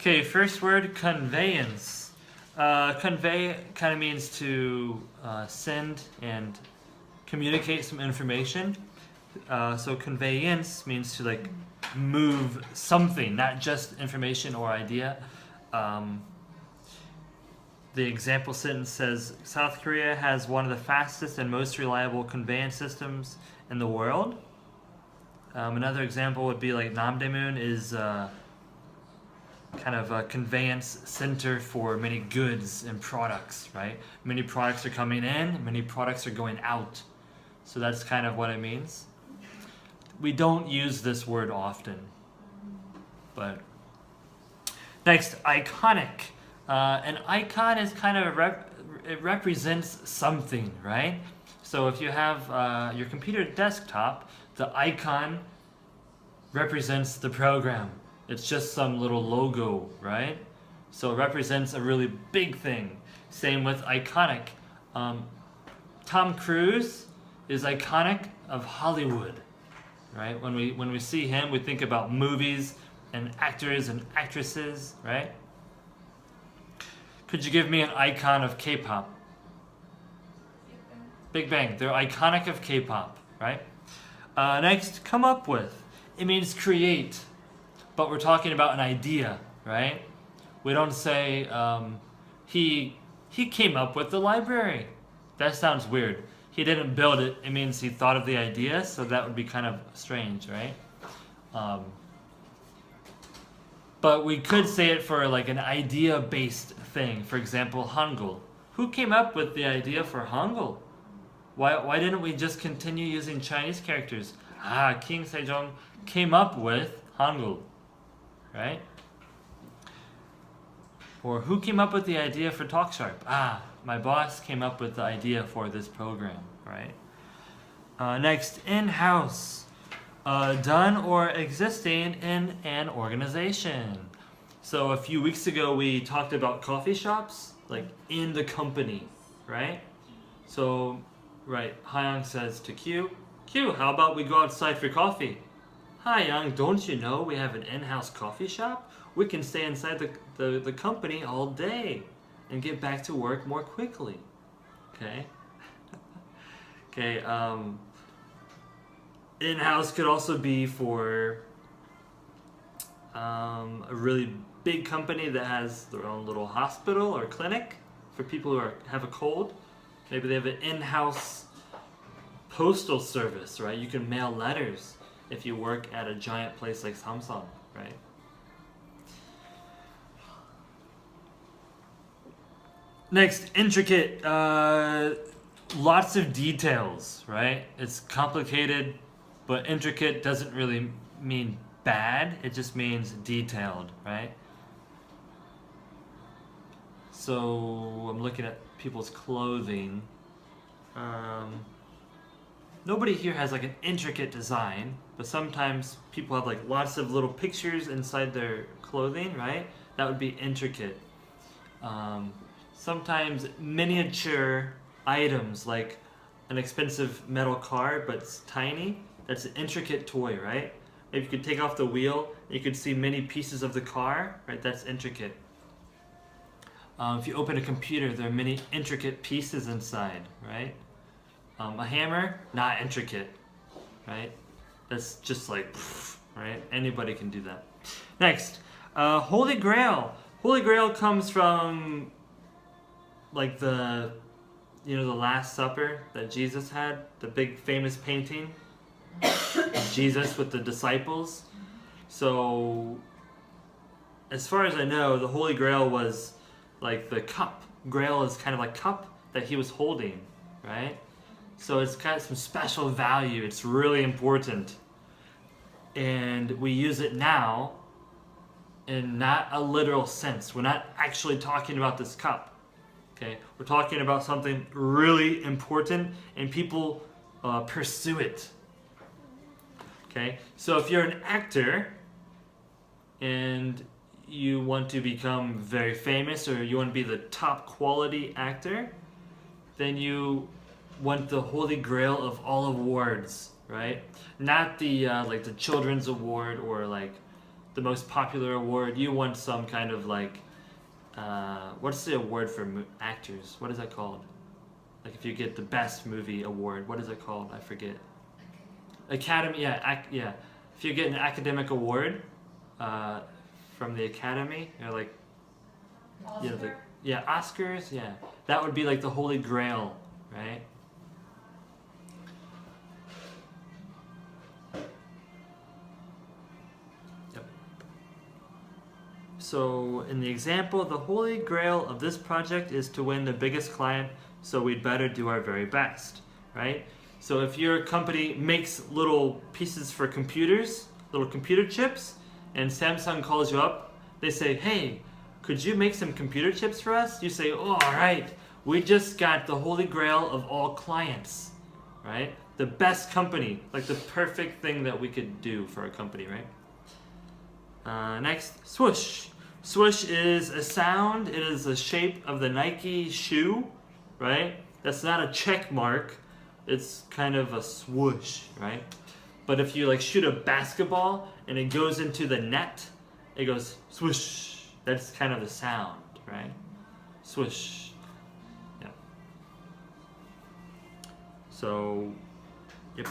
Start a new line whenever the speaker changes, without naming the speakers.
Okay, first word, conveyance. Convey kind of means to send and communicate some information. So conveyance means to like move something, not just information or idea. The example sentence says South Korea has one of the fastest and most reliable conveyance systems in the world. Another example would be like Namdaemun is kind of a conveyance center for many goods and products, right? Many products are coming in, many products are going out. So that's kind of what it means. We don't use this word often, but next, iconic. An icon is kind of it represents something, right? So if you have your computer desktop, the icon represents the program. It's just some little logo, right? So it represents a really big thing. Same with iconic. Tom Cruise is iconic of Hollywood, right? When we see him, we think about movies and actors and actresses, right? Could you give me an icon of K-pop? Big Bang. They're iconic of K-pop, right? Next, come up with. It means create, but we're talking about an idea, right? We don't say he came up with the library. That sounds weird. He didn't build it. It means he thought of the idea, so that would be kind of strange, right? But we could say it for like an idea-based thing. For example, Hangul. Who came up with the idea for Hangul? Why didn't we just continue using Chinese characters? King Sejong came up with Hangul, right? Or who came up with the idea for TalkSharp? My boss came up with the idea for this program, right? Next, in-house. Done or existing in an organization. So a few weeks ago we talked about coffee shops, like in the company, right? So, right, Hayoung says to Q, how about we go outside for coffee? Hayoung, don't you know we have an in-house coffee shop? We can stay inside the company all day and get back to work more quickly. Okay? Okay, in-house could also be for a really big company that has their own little hospital or clinic for people who have a cold. Maybe they have an in-house postal service, right? You can mail letters if you work at a giant place like Samsung, right? Next, intricate. Lots of details, right? It's complicated, but intricate doesn't really mean bad. It just means detailed, right? So I'm looking at people's clothing. Nobody here has like an intricate design, but sometimes people have like lots of little pictures inside their clothing, right? That would be intricate. Sometimes miniature items like an expensive metal car but it's tiny, that's an intricate toy, right? If you could take off the wheel, you could see many pieces of the car, right? That's intricate. If you open a computer, there are many intricate pieces inside, right? A hammer, not intricate, right? That's just like, right? Anybody can do that. Next, Holy Grail. Holy Grail comes from like the Last Supper that Jesus had, the big famous painting of Jesus with the disciples. So, as far as I know, the Holy Grail was like the cup. Grail is kind of like cup that he was holding, right? So it's got some special value. It's really important. And we use it now in not a literal sense. We're not actually talking about this cup. Okay, we're talking about something really important and people pursue it. Okay, so if you're an actor and you want to become very famous or you want to be the top quality actor, then you want the Holy Grail of all awards, right? Not the like the Children's Award or like the most popular award. You won some kind of like, what's the award for actors? What is that called? Like if you get the best movie award, what is it called? I forget. Academy, yeah, yeah. If you get an academic award from the Academy, you're like, you know, yeah, Oscars, yeah. That would be like the Holy Grail, right? Yep. So in the example, the Holy Grail of this project is to win the biggest client, so we'd better do our very best, right? So if your company makes little pieces for computers, little computer chips, and Samsung calls you up, they say, hey, could you make some computer chips for us? You say, oh, all right, we just got the Holy Grail of all clients, right? The best company, like the perfect thing that we could do for a company, right? Next, swoosh. Swoosh is a sound. It is the shape of the Nike shoe, right? That's not a check mark. It's kind of a swoosh, right? But if you like shoot a basketball and it goes into the net, it goes swoosh. That's kind of the sound, right? Swoosh. Yeah. So, yep.